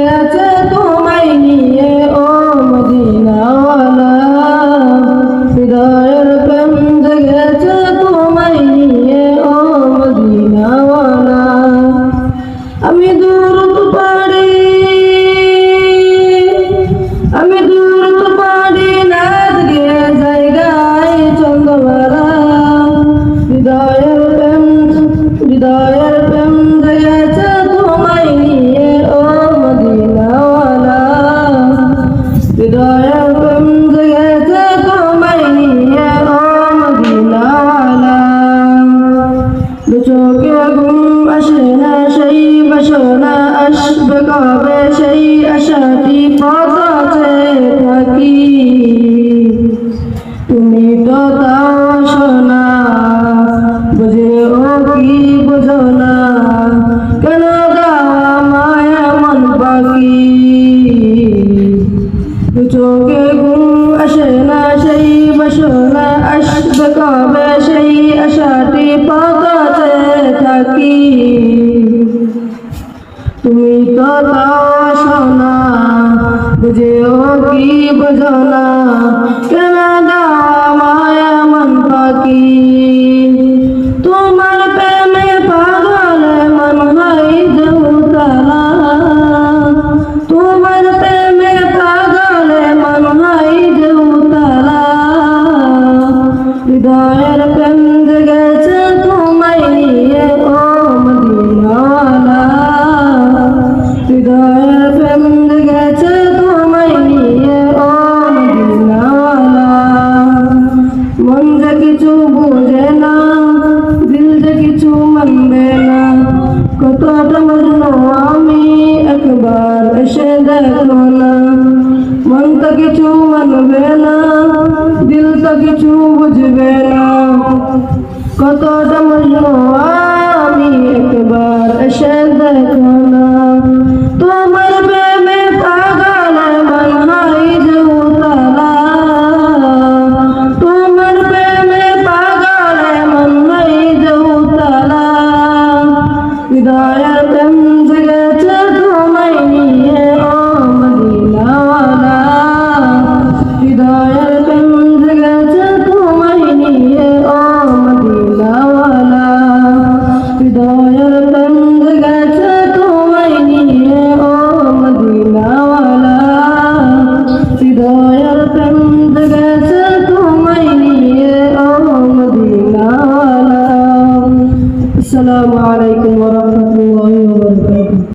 আছে তোমায় নিয়ে ও মদিনাওয়ালা, হৃদয়ের প্রেম জেগেছে তোমায় নিয়ে ও মদিনাওয়ালা। আমি দূরত পাড়ি নাথ গে জায়গায় চন্দ্রমালা, হৃদয়ের প্রেম জেগেছে তোমায় নিয়ে ও মদিনাওয়ালা, হৃদয়ের প্রেম জেগেছে তোমায় নিয়ে ও মদিনাওয়ালা। দু চোখে ঘুম আসে না সেই বাসনা আসবে কবে সেই আশাটি পথে থাকি, তুমি তো তাও শোনা বুঝে ও কি বুঝো না, কেন দাওয়া মায়া মন পাখি। দু চোখে ঘুম আসে না সেই বাসনা আসবে কবে সেই আশাটি পথে থাকি, তুমি তো তাও শোনা বুঝে ও কি বুঝো না, কেন দাওয়া মায়া মন পাখি। তোমার প্রেমে পাগলে মন হয় দেউতালা, তোমার প্রেমে পাগলে মন হয় দেউতালা, হৃদয়ের প্রেম জেগেছে তোমায় নিয়ে ও মদিনাওয়ালা, হৃদয়ের প্রেম জেগেছে তোমায় নিয়ে ও মদিনাওয়ালা। মন যে কিছু বোঝে না, দিল যে কিছু মানবে না, কতটা মজনু আমি একবার এসে দেখো না। মন তো কিছু মানবে না, দিল তো কিছু বুঝবে না, কতটা